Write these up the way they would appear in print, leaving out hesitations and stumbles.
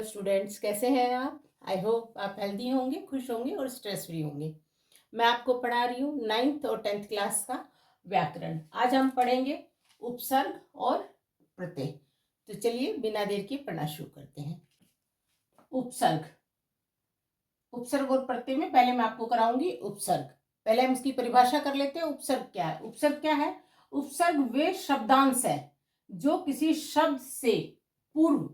Students, कैसे हैं आप? आई होप आप हेल्दी होंगे, खुश होंगे और स्ट्रेस फ्री होंगे। मैं आपको पढ़ा रही हूँ 9th और 10th क्लास का व्याकरण। आज हम पढ़ेंगे उपसर्ग और प्रत्यय। तो चलिए बिना देर के पढ़ना शुरू करते हैं। उपसर्ग। उपसर्ग और प्रत्यय में पहले मैं आपको कराऊंगी उपसर्ग। पहले हम इसकी परिभाषा कर लेते हैं। उपसर्ग क्या है? उपसर्ग क्या है? उपसर्ग वे शब्दांश है जो किसी शब्द से पूर्व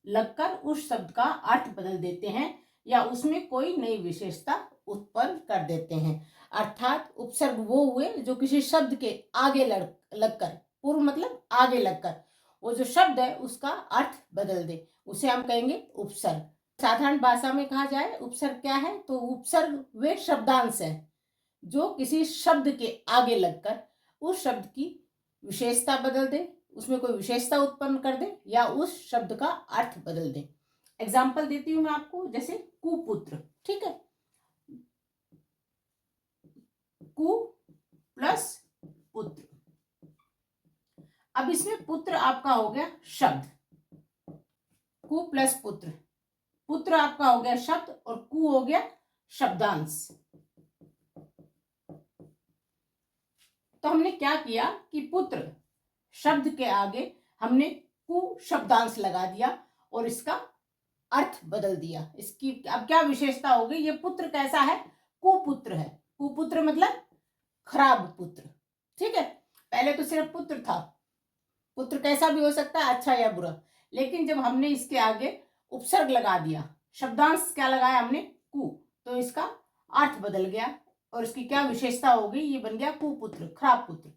लगकर उस शब्द का अर्थ बदल देते हैं या उसमें कोई नई विशेषता उत्पन्न कर देते हैं। अर्थात उपसर्ग वो हुए जो किसी शब्द के आगे लगकर, पूर्व मतलब आगे लगकर, वो जो शब्द है उसका अर्थ बदल दे, उसे हम कहेंगे उपसर्ग। साधारण भाषा में कहा जाए उपसर्ग क्या है, तो उपसर्ग वे शब्दांश है जो किसी शब्द के आगे लगकर उस शब्द की विशेषता बदल दे, उसमें कोई विशेषता उत्पन्न कर दे या उस शब्द का अर्थ बदल दे। एग्जाम्पल देती हूं मैं आपको, जैसे कुपुत्र। ठीक है, कु प्लस पुत्र। अब इसमें पुत्र आपका हो गया शब्द, कु प्लस पुत्र। पुत्र आपका हो गया शब्द और कु हो गया शब्दांश। तो हमने क्या किया कि पुत्र शब्द के आगे हमने कु शब्दांश लगा दिया और इसका अर्थ बदल दिया। इसकी अब क्या विशेषता हो गई? ये पुत्र कैसा है? कुपुत्र है। कुपुत्र मतलब खराब पुत्र। ठीक है, पहले तो सिर्फ पुत्र था। पुत्र कैसा भी हो सकता है, अच्छा या बुरा। लेकिन जब हमने इसके आगे उपसर्ग लगा दिया, शब्दांश क्या लगाया हमने? कु, तो इसका अर्थ बदल गया और इसकी क्या विशेषता हो गई? ये बन गया कुपुत्र, खराब पुत्र।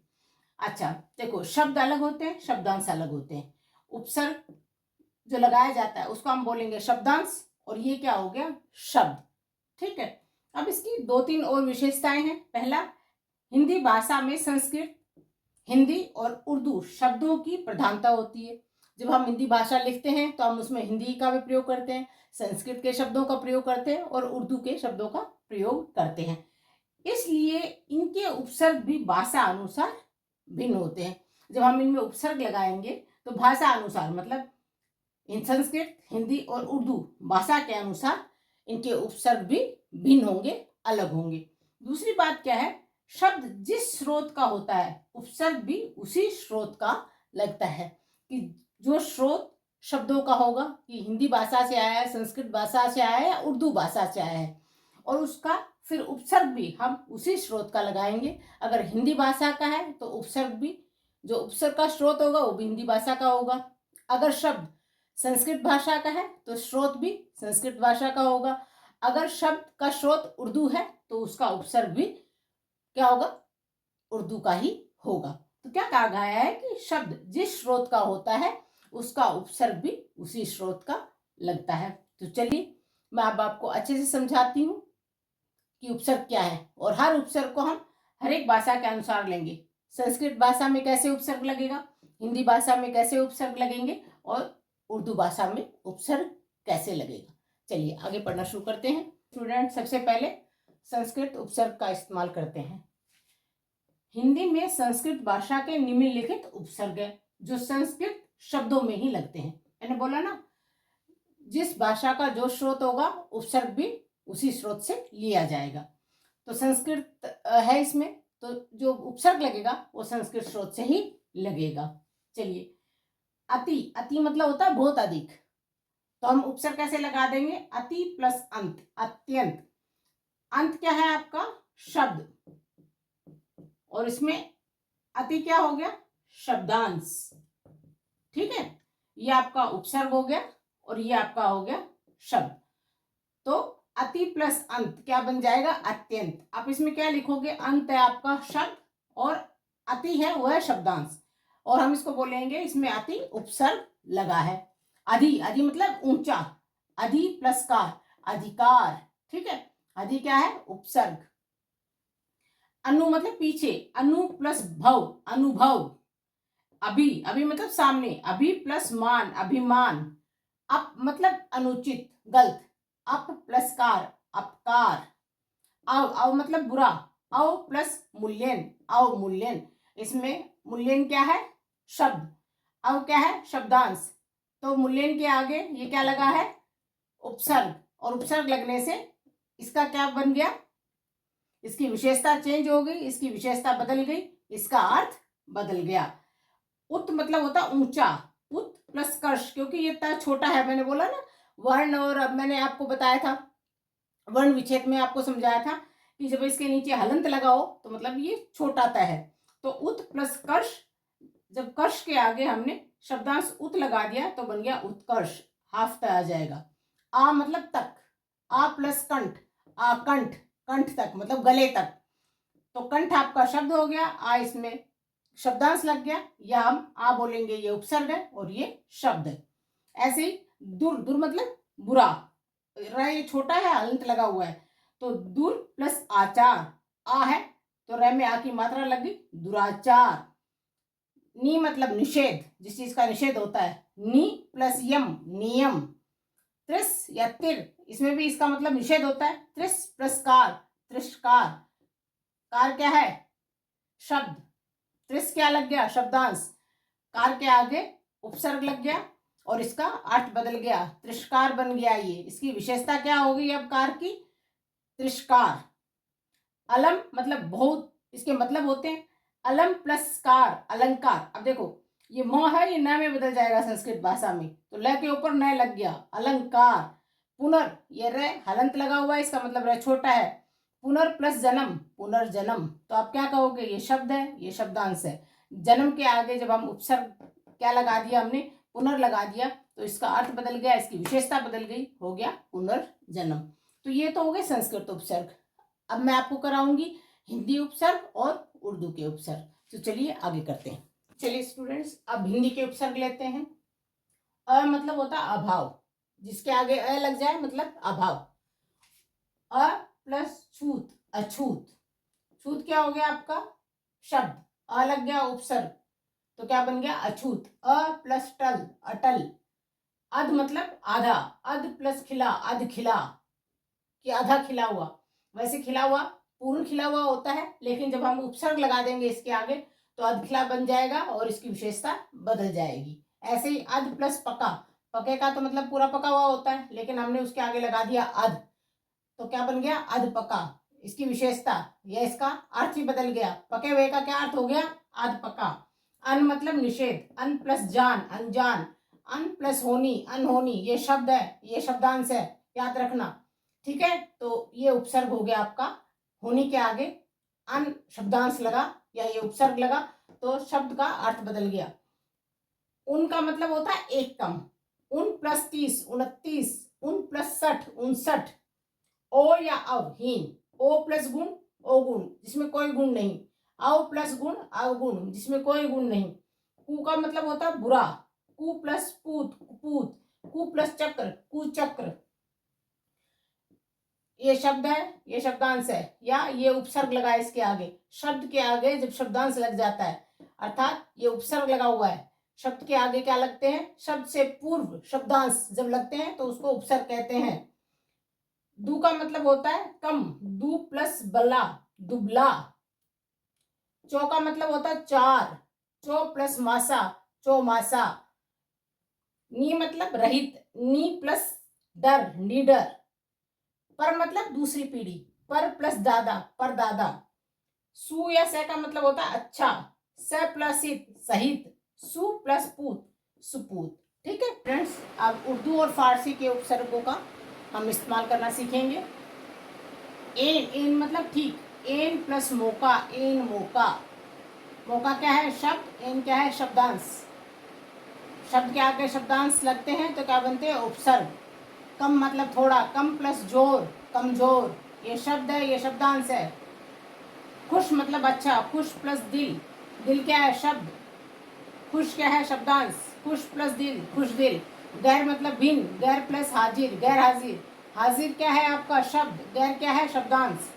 अच्छा देखो, शब्द अलग होते हैं, शब्दांश अलग होते हैं। उपसर्ग जो लगाया जाता है उसको हम बोलेंगे शब्दांश और ये क्या हो गया? शब्द। ठीक है, अब इसकी 2-3 और विशेषताएं हैं। पहला, हिंदी भाषा में संस्कृत, हिंदी और उर्दू शब्दों की प्रधानता होती है। जब हम हिंदी भाषा लिखते हैं तो हम उसमें हिंदी का भी प्रयोग करते हैं, संस्कृत के शब्दों का प्रयोग करते हैं और उर्दू के शब्दों का प्रयोग करते हैं। इसलिए इनके उपसर्ग भी भाषा अनुसार भिन्न होते हैं। जब हम इनमें उपसर्ग लगाएंगे तो भाषा अनुसार, मतलब इन संस्कृत, हिंदी और उर्दू भाषा के अनुसार इनके उपसर्ग भी भिन्न होंगे, अलग होंगे। दूसरी बात क्या है? शब्द जिस स्रोत का होता है उपसर्ग भी उसी स्रोत का लगता है। कि जो स्रोत शब्दों का होगा कि हिंदी भाषा से आया है, संस्कृत भाषा से आया है या उर्दू भाषा से आया है, और उसका फिर उपसर्ग भी हम उसी स्रोत का लगाएंगे। अगर हिंदी भाषा का है तो उपसर्ग भी, जो उपसर्ग का स्रोत होगा वो भी हिंदी भाषा का होगा। अगर शब्द संस्कृत भाषा का है तो स्रोत भी संस्कृत भाषा का होगा। अगर शब्द का स्रोत उर्दू है तो उसका उपसर्ग भी क्या होगा? उर्दू का ही होगा। तो क्या कहा गया है कि शब्द जिस स्रोत का होता है उसका उपसर्ग भी उसी स्रोत का लगता है। तो चलिए मैं अब आपको अच्छे से समझाती हूँ कि उपसर्ग क्या है, और हर उपसर्ग को हम हर एक भाषा के अनुसार लेंगे। संस्कृत भाषा में कैसे उपसर्ग लगेगा, हिंदी भाषा में कैसे उपसर्ग लगेंगे और उर्दू भाषा में उपसर्ग कैसे लगेगा। चलिए आगे पढ़ना शुरू करते हैं। स्टूडेंट, सबसे पहले संस्कृत उपसर्ग का इस्तेमाल करते हैं। हिंदी में संस्कृत भाषा के निम्नलिखित उपसर्ग है जो संस्कृत शब्दों में ही लगते हैं। मैंने बोला ना, जिस भाषा का जो स्रोत होगा उपसर्ग भी उसी स्रोत से लिया जाएगा। तो संस्कृत है इसमें, तो जो उपसर्ग लगेगा वो संस्कृत स्रोत से ही लगेगा। चलिए, अति, अति मतलब होता है बहुत अधिक, तो हम उपसर्ग कैसे लगा देंगे? अति प्लस अंत, अत्यंत। अंत क्या है आपका? शब्द, और इसमें अति क्या हो गया? शब्दांश। ठीक है, ये आपका उपसर्ग हो गया और ये आपका हो गया शब्द। तो अति प्लस अंत क्या बन जाएगा? अत्यंत। आप इसमें क्या लिखोगे? अंत है आपका शब्द और अति है वो है शब्दांश, और हम इसको बोलेंगे इसमें अति उपसर्ग लगा है। अधि, अधि मतलब ऊंचा, अधि प्लस कार, अधिकार। ठीक है, अधि क्या है? उपसर्ग। अनु मतलब पीछे, अनु प्लस भव, अनुभव। अभी, अभी मतलब सामने, अभी प्लस मान, अभिमान। अप मतलब अनुचित, गलत, अप प्लस कार, अपकार। अव, अव मतलब बुरा, अव प्लस मूल्यन, अवमूल्यन। इसमें मूल्यन क्या है? शब्द, अव क्या है? शब्दांश। तो मूल्यन के आगे ये क्या लगा है? उपसर्ग, और उपसर्ग लगने से इसका क्या बन गया, इसकी विशेषता चेंज हो गई, इसकी विशेषता बदल गई, इसका अर्थ बदल गया। उत मतलब होता ऊंचा, उत प्लस कर्ष, क्योंकि ये इतना छोटा है, मैंने बोला ना वर्ण, और अब मैंने आपको बताया था वर्ण विच्छेद में आपको समझाया था कि जब इसके नीचे हलंत लगाओ तो मतलब ये छोटा त है। तो उत प्लस कर्ष, जब कर्ष के आगे हमने शब्दांश उत लगा दिया तो बन गया उत्कर्ष, हाफ त आ जाएगा। आ मतलब तक, आ प्लस कंठ, आकंठ, कंठ तक मतलब गले तक, तो कंठ आपका शब्द हो गया, आ इसमें शब्दांश लग गया, या हम आ बोलेंगे, ये उपसर्ग है और ये शब्द है। ऐसे ही दूर, दूर मतलब बुरा, ये छोटा है, हलंत लगा हुआ है, तो दूर प्लस आचार, आ है तो रे में आ की मात्रा लग गई, दुराचार। नी मतलब निषेध, जिस चीज का निषेध होता है, नी प्लस यम, नियम। त्रिस या तिर, इसमें भी इसका मतलब निषेध होता है, त्रिस प्लस कार, त्रिष्कार। कार क्या है, शब्द, त्रिस क्या लग गया, शब्दांश, कार के आगे उपसर्ग लग गया और इसका अर्थ बदल गया, त्रिष्कार बन गया। ये इसकी विशेषता क्या हो गई अब कार की, त्रिष्कार। अलम मतलब बहुत, इसके मतलब होते हैं अलम प्लस कार, अलंकार। अब देखो ये म है, ये न में बदल जाएगा संस्कृत भाषा में, तो ल के ऊपर न लग गया, अलंकार। पुनर, ये रे हलंत लगा हुआ है, इसका मतलब रे छोटा है, पुनर प्लस जन्म, पुनर्जन्म। तो आप क्या कहोगे, ये शब्द है, ये शब्दांश है। जन्म के आगे जब हम उपसर्ग क्या लगा दिया हमने, पुनर लगा दिया, तो इसका अर्थ बदल गया, इसकी विशेषता बदल गई, हो गया पुनर्जन्म। तो ये तो हो गए संस्कृत उपसर्ग। अब मैं आपको कराऊंगी हिंदी उपसर्ग और उर्दू के उपसर्ग। तो चलिए आगे करते हैं। चलिए स्टूडेंट्स, अब हिंदी के उपसर्ग लेते हैं। अ मतलब होता है अभाव, जिसके आगे अ लग जाए मतलब अभाव। अ प्लस छूत, अछूत। छूत क्या हो गया आपका, शब्द, अ लग गया उपसर्ग, तो क्या बन गया, अछूत। अ प्लस टल, अटल। अध मतलब आधा, अध प्लस खिला, अध खिला, कि आधा खिला हुआ। वैसे खिला हुआ पूर्ण खिला हुआ होता है, लेकिन जब हम उपसर्ग लगा देंगे इसके आगे तो अधखिला बन जाएगा और इसकी विशेषता बदल जाएगी। ऐसे ही अध प्लस पका, पके का तो मतलब पूरा पका हुआ होता है, लेकिन हमने उसके आगे लगा दिया अध, तो क्या बन गया, अध पका। इसकी विशेषता या इसका अर्थ ही बदल गया, पके हुए का क्या अर्थ हो गया, अध पका। अन मतलब निषेध, अन प्लस जान, अनजान। अन प्लस होनी, अनहोनी, ये शब्द है, ये शब्दांश है, याद रखना, ठीक है। तो ये उपसर्ग हो गया आपका, होनी के आगे अन शब्दांश लगा या ये उपसर्ग लगा तो शब्द का अर्थ बदल गया। उनका मतलब होता है एक कम, उन प्लस 30, 29, उन प्लस 60, 59। ओ या अव, हीन, ओ प्लस गुण, अवगुण, जिसमें कोई गुण नहीं। अव प्लस गुण, अवगुण, जिसमें कोई गुण नहीं। कु का मतलब होता है बुरा, कु प्लस पूत, कुपूत। कु प्लस चक्र, कुचक्र। ये शब्द है, ये शब्दांश है, या ये उपसर्ग लगा है इसके आगे। शब्द के आगे जब शब्दांश लग जाता है, अर्थात ये उपसर्ग लगा हुआ है, शब्द के आगे क्या लगते हैं, शब्द से पूर्व शब्दांश जब लगते हैं तो उसको उपसर्ग कहते हैं। दू का मतलब होता है कम, दू प्लस बला, दुबला। चौ का मतलब होता है चार, चौ प्लस मासा, चौमासा। नी मतलब रहित, नी प्लस डर, निडर। पर मतलब दूसरी पीढ़ी, पर प्लस दादा, पर दादा। सु या से का मतलब होता है अच्छा, स प्लस इत, सहित। सु प्लस पूत, सुपूत। ठीक है फ्रेंड्स, अब उर्दू और फारसी के उपसर्गों का हम इस्तेमाल करना सीखेंगे। एन, एन मतलब ठीक, एन प्लस मौका, एन मौका। मौका क्या है, शब्द, एन क्या है, शब्दांश। शब्द के आगे शब्दांश लगते हैं तो क्या बनते हैं, उपसर्ग। कम मतलब थोड़ा, कम प्लस जोर, कमजोर, ये शब्द है, ये शब्दांश है। खुश मतलब अच्छा, खुश प्लस दिल, दिल क्या है, शब्द। खुश क्या है, शब्दांश, खुश प्लस दिल, खुश दिल। गैर मतलब भिन्न, गैर प्लस हाजिर, गैर हाजिर। हाजिर क्या है आपका, शब्द, गैर क्या है, शब्दांश।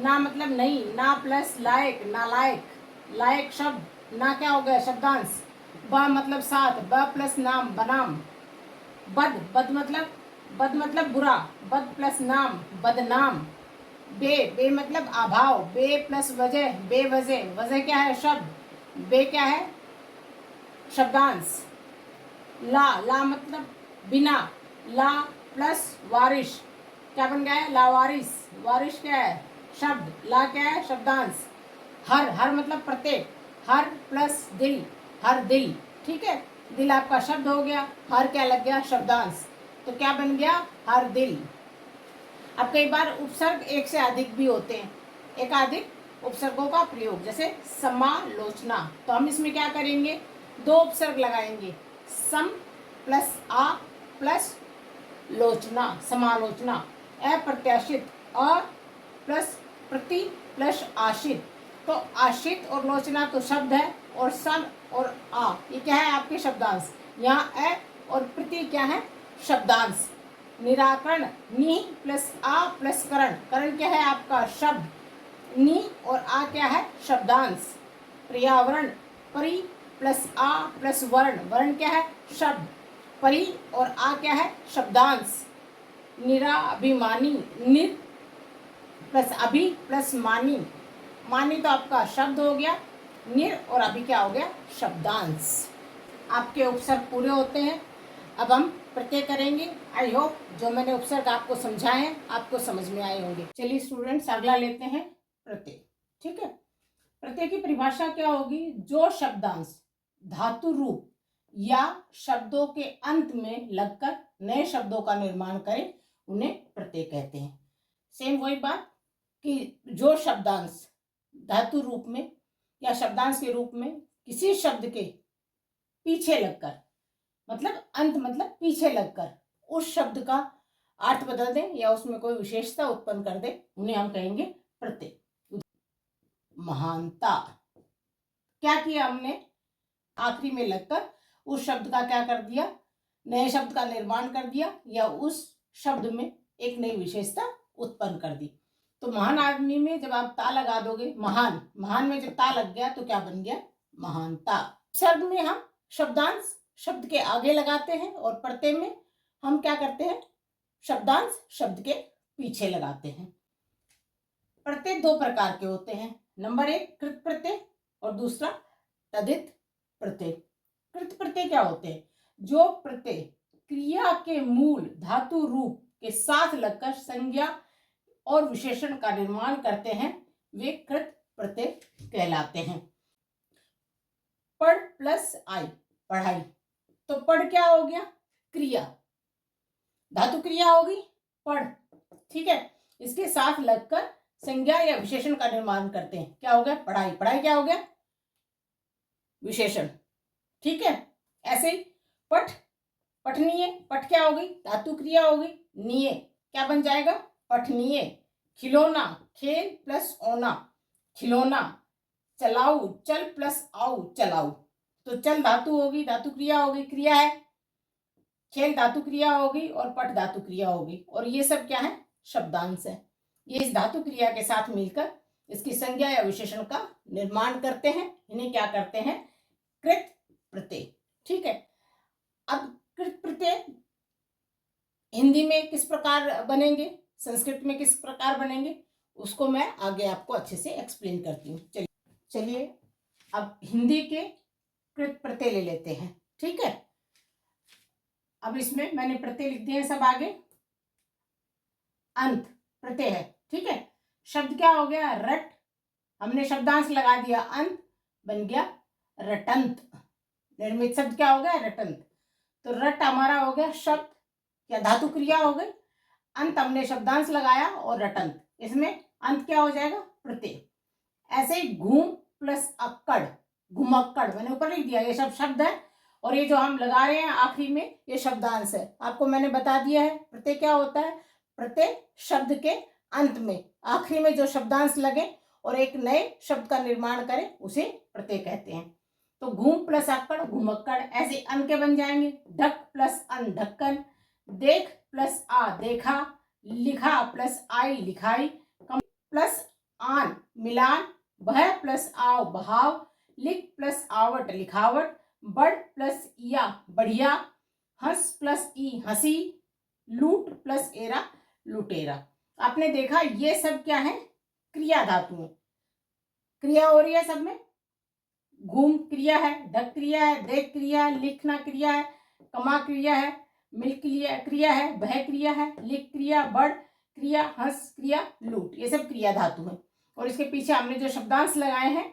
ना मतलब नहीं, ना प्लस लायक, नालायक, लायक शब्द, ना क्या हो गया, शब्दांश। ब मतलब साथ, ब प्लस नाम, बनाम। बद, बद मतलब बुरा, बद प्लस नाम, बदनाम। बे, बे मतलब अभाव, बे प्लस वजह, बेवजह, वजह क्या है, शब्द, बे क्या है, शब्दांश। ला, ला मतलब बिना, ला प्लस वारिश, क्या बन गया है? लावारिस। वारिश क्या है? शब्द। ला क्या है? शब्दांश। हर, हर मतलब प्रत्येक। हर प्लस दिल, हर दिल। ठीक है, दिल आपका शब्द हो गया, हर क्या लग गया? शब्दांश। तो क्या बन गया? हर दिल। अब कई बार उपसर्ग एक से अधिक भी होते हैं, एकाधिक उपसर्गों का प्रयोग, जैसे समालोचना। तो हम इसमें क्या करेंगे? दो उपसर्ग लगाएंगे, सम प्लस आ प्लस लोचना, समालोचना। अप्रत्याशित, अ प्लस प्रति प्लस आशित। तो आशित और लोचना तो शब्द है, और सम और आ ये क्या है? आपके शब्दांश। यहाँ अ और प्रति क्या है? शब्दांश। निराकरण, नी प्लस आ प्लस करण। करण क्या है? आपका शब्द। नी और आ क्या है? शब्दांश। पर्यावरण, परि प्लस आ प्लस वर्ण। वर्ण क्या है? शब्द। परि और आ क्या है? शब्दांश। निराभिमानी, निर प्लस अभि प्लस मानी। मानी तो आपका शब्द हो गया, निर और अभि क्या हो गया? शब्दांश। आपके उपसर्ग पूरे होते हैं। अब हम प्रत्यय करेंगे। आई होप जो मैंने उपसर्ग आपको समझाए हैं आपको समझ में आए होंगे। चलिए स्टूडेंट्स, अगला लेते हैं प्रत्यय। ठीक है, प्रत्यय की परिभाषा क्या होगी? जो शब्दांश धातु रूप या शब्दों के अंत में लगकर नए शब्दों का निर्माण करे उन्हें प्रत्यय कहते हैं। सेम वही बात कि जो शब्दांश धातु रूप में या शब्दांश के रूप में किसी शब्द के पीछे लगकर, मतलब अंत मतलब पीछे लगकर उस शब्द का अर्थ बदल दे या उसमें कोई विशेषता उत्पन्न कर दे, उन्हें हम कहेंगे प्रत्यय। महानता, क्या किया हमने? आखिरी में लगकर उस शब्द का क्या कर दिया? नए शब्द का निर्माण कर दिया या उस शब्द में एक नई विशेषता उत्पन्न कर दी। तो महान आदमी में जब आप ता लगा दोगे, महान, महान में जब ता लग गया तो क्या बन गया? महानता। शब्द में हम शब्दांश शब्द के आगे लगाते हैं और प्रत्यय में हम क्या करते हैं? शब्दांश शब्द के पीछे लगाते हैं। प्रत्यय दो प्रकार के होते हैं। नंबर एक कृत प्रत्यय और दूसरा तदित प्रत्यय। कृत प्रत्यय क्या होते हैं? जो प्रत्यय क्रिया के मूल धातु रूप के साथ लगकर संज्ञा और विशेषण का निर्माण करते हैं वे कृत प्रत्यय कहलाते हैं। पढ़ प्लस आई, पढ़ाई। तो पढ़ क्या हो गया? क्रिया, धातु क्रिया होगी पढ़। ठीक है, इसके साथ लगकर संज्ञा या विशेषण का निर्माण करते हैं, क्या हो गया? पढ़ाई। पढ़ाई क्या हो गया? विशेषण। ठीक है, ऐसे ही पठ, पठनीय। पठ क्या होगी? धातु क्रिया होगी। नीय क्या बन जाएगा? पठनीय। खिलौना, खेल प्लस ओना, खिलौना। चलाऊ, चल प्लस आऊ, चलाऊ। तो चल धातु होगी, धातु क्रिया होगी, क्रिया है। खेल धातु क्रिया होगी और पठ धातु क्रिया होगी, और ये सब क्या है? शब्दांश है। ये इस धातु क्रिया के साथ मिलकर इसकी संज्ञा या विशेषण का निर्माण करते हैं। इन्हें क्या करते हैं? कृत प्रत्यय। ठीक है, अब कृत प्रत्यय हिंदी में किस प्रकार बनेंगे, संस्कृत में किस प्रकार बनेंगे, उसको मैं आगे आपको अच्छे से एक्सप्लेन करती हूँ। चलिए अब हिंदी के कृत प्रत्यय ले लेते हैं। ठीक है, अब इसमें मैंने प्रत्यय लिख दिए हैं सब आगे। अंत प्रत्यय है। ठीक है, शब्द क्या हो गया? रट, हमने शब्दांश लगा दिया, अंत बन गया रटंत। निर्मित शब्द क्या हो गया? रटंत। तो रट हमारा हो गया शब्द या धातु क्रिया हो गई, अंत हमने शब्दांश लगाया और रटंत, इसमें अंत क्या हो जाएगा? प्रत्यय। ऐसे ही घूम प्लस अक्कड़, घुमक्कड़, मैंने ऊपर लिख दिया, ये सब शब्द है और ये जो हम लगा रहे हैं आखिरी में ये शब्दांश है। आपको मैंने बता दिया है प्रत्यय क्या होता है। प्रत्यय शब्द के अंत में आखिरी में जो शब्दांश लगे और एक नए शब्द का निर्माण करे उसे प्रत्यय कहते हैं। तो घूम प्लस अक्कड़, घुमक्कड़। ऐसे अन के बन जाएंगे, ढक प्लस अन, ढक्कन। देख प्लस आ, देखा। लिखा प्लस आई, लिखाई। प्लस आन, मिलान। बह प्लस आव, बहाव। लिख प्लस आवट, लिखावट। बढ़ प्लस या, बढ़िया। हंस प्लस ई, हंसी। लूट प्लस एरा, लुटेरा। आपने देखा ये सब क्या है? क्रिया धातु है, क्रिया हो रही है सब में। घूम क्रिया है, ढक क्रिया है, देख क्रिया है, लिखना क्रिया है, कमा क्रिया है, मिल क्रिया है, बह क्रिया है, लिख क्रिया, बढ़ क्रिया, हंस क्रिया, लूट, ये सब क्रिया धातु है। और इसके पीछे हमने जो शब्दांश लगाए हैं,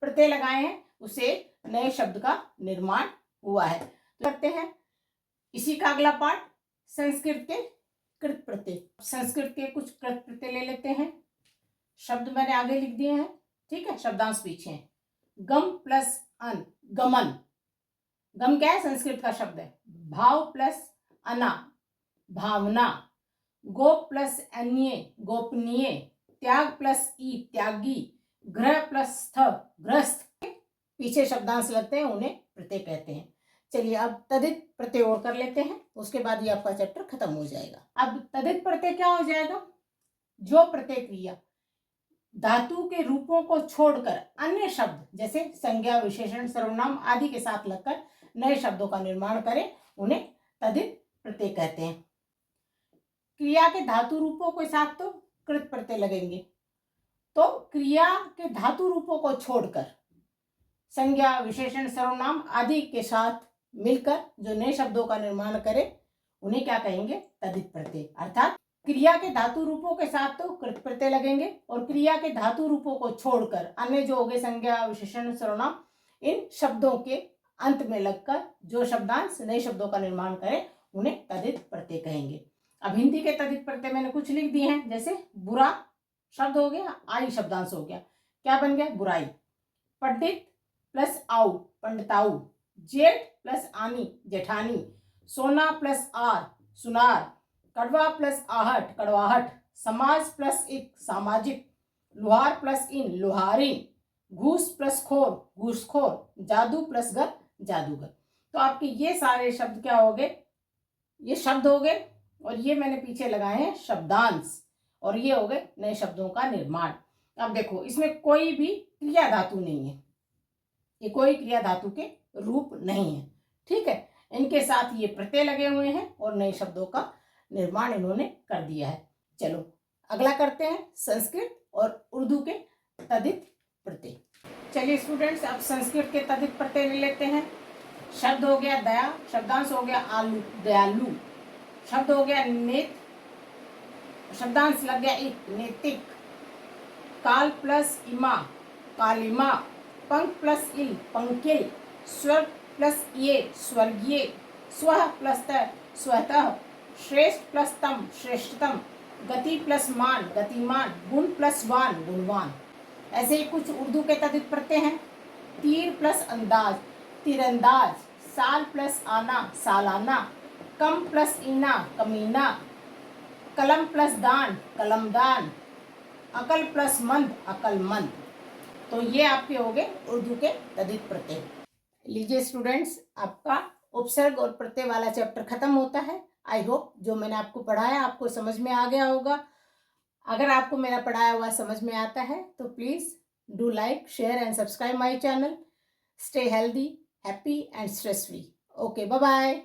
प्रत्यय लगाए हैं, उससे नए शब्द का निर्माण हुआ है। तो करते हैं इसी का अगला पार्ट, संस्कृत के कृत प्रत्यय। संस्कृत के कुछ कृत प्रत्यय ले लेते हैं। शब्द मैंने आगे लिख दिए हैं, ठीक है, शब्दांश पीछे हैं। गम प्लस अन, गमन। गम क्या है? संस्कृत का शब्द है। भाव प्लस अना, भावना। गोप प्लस अन्य, गोपनीय। त्याग प्लस ई, त्यागी। ग्रह प्लस स्थ, गृहस्थ। पीछे शब्दांश लगते हैं, उन्हें प्रत्यय कहते हैं। चलिए अब तदित प्रत्यय और कर लेते हैं, उसके बाद ये आपका चैप्टर खत्म हो जाएगा। अब तदित प्रत्यय क्या हो जाएगा? जो प्रत्यय क्रिया धातु के रूपों को छोड़कर अन्य शब्द जैसे संज्ञा, विशेषण, सर्वनाम आदि के साथ लगकर नए शब्दों का निर्माण करें, उन्हें तदित प्रत्यय कहते हैं। क्रिया के धातु रूपों के साथ तो कृत प्रत्यय लगेंगे, तो क्रिया के धातु रूपों को छोड़कर संज्ञा, विशेषण, सर्वनाम आदि के साथ मिलकर जो नए शब्दों का निर्माण करे, उन्हें क्या कहेंगे? तदित प्रत्यय। अर्थात क्रिया के धातु रूपों के साथ तो कृत प्रत्यय लगेंगे, और क्रिया के धातु रूपों को छोड़कर अन्य जो हो गए संज्ञा, विशेषण, सर्वनाम, इन शब्दों के अंत में लगकर जो शब्दांश नए शब्दों का निर्माण करे, उन्हें तदित प्रत्यय कहेंगे। अब हिंदी के तदित प्रत्यय मैंने कुछ लिख दिए हैं, जैसे बुरा शब्द हो गया, आई शब्दांश हो गया, क्या बन गया? बुराई। पंडित प्लस आऊ, पंडिताऊ। जेठ प्लस आनी, जेठानी। सोना प्लस आर, सुनार। कड़वा प्लस आहट, कड़वाहट। समाज प्लस एक, सामाजिक। लुहार प्लस इन, लुहारिन। घूस प्लस खोर, घूसखोर। जादू प्लस गर, जादूगर। तो आपके ये सारे शब्द क्या हो गए? ये शब्द हो गए, और ये मैंने पीछे लगाए हैं शब्दांश, और ये हो गए नए शब्दों का निर्माण। अब देखो, इसमें कोई भी क्रिया धातु नहीं है, ये कोई क्रिया धातु के रूप नहीं है, ठीक है। इनके साथ ये प्रत्यय लगे हुए हैं और नए शब्दों का निर्माण इन्होंने कर दिया है। चलो अगला करते हैं, संस्कृत और उर्दू के तदित प्रत्यय। चलिए स्टूडेंट्स, अब संस्कृत के तदित प्रत्यय ले लेते हैं। शब्द हो गया दया, शब्दांश हो गया आलू, दयालु। शब्द हो गया नेत, शब्दांश लग गया एक, नैतिक। काल प्लस इमा, कालिमा। पंख प्लस इल, पंकिल। स्वर्ग प्लस ये, स्वर्गीय। स्व प्लस त, स्वतः। श्रेष्ठ प्लस तम, श्रेष्ठतम। गति प्लस मान, गतिमान। गुण प्लस वान, गुणवान। ऐसे ही कुछ उर्दू के तदित प्रत्यय हैं। तीर प्लस अंदाज, तीरंदाज। साल प्लस आना, सालाना। कम प्लस इना, कमीना। कलम प्लस दान, कलमदान। अकल प्लस मंद, अकलमंद। तो ये आपके हो गए उर्दू के तदित प्रत्यय। लीजिए स्टूडेंट्स, आपका उपसर्ग और प्रत्यय वाला चैप्टर खत्म होता है। आई होप जो मैंने आपको पढ़ाया आपको समझ में आ गया होगा। अगर आपको मेरा पढ़ाया हुआ समझ में आता है तो please do like, share and subscribe my channel. Stay healthy, happy and stress free. Okay, bye bye.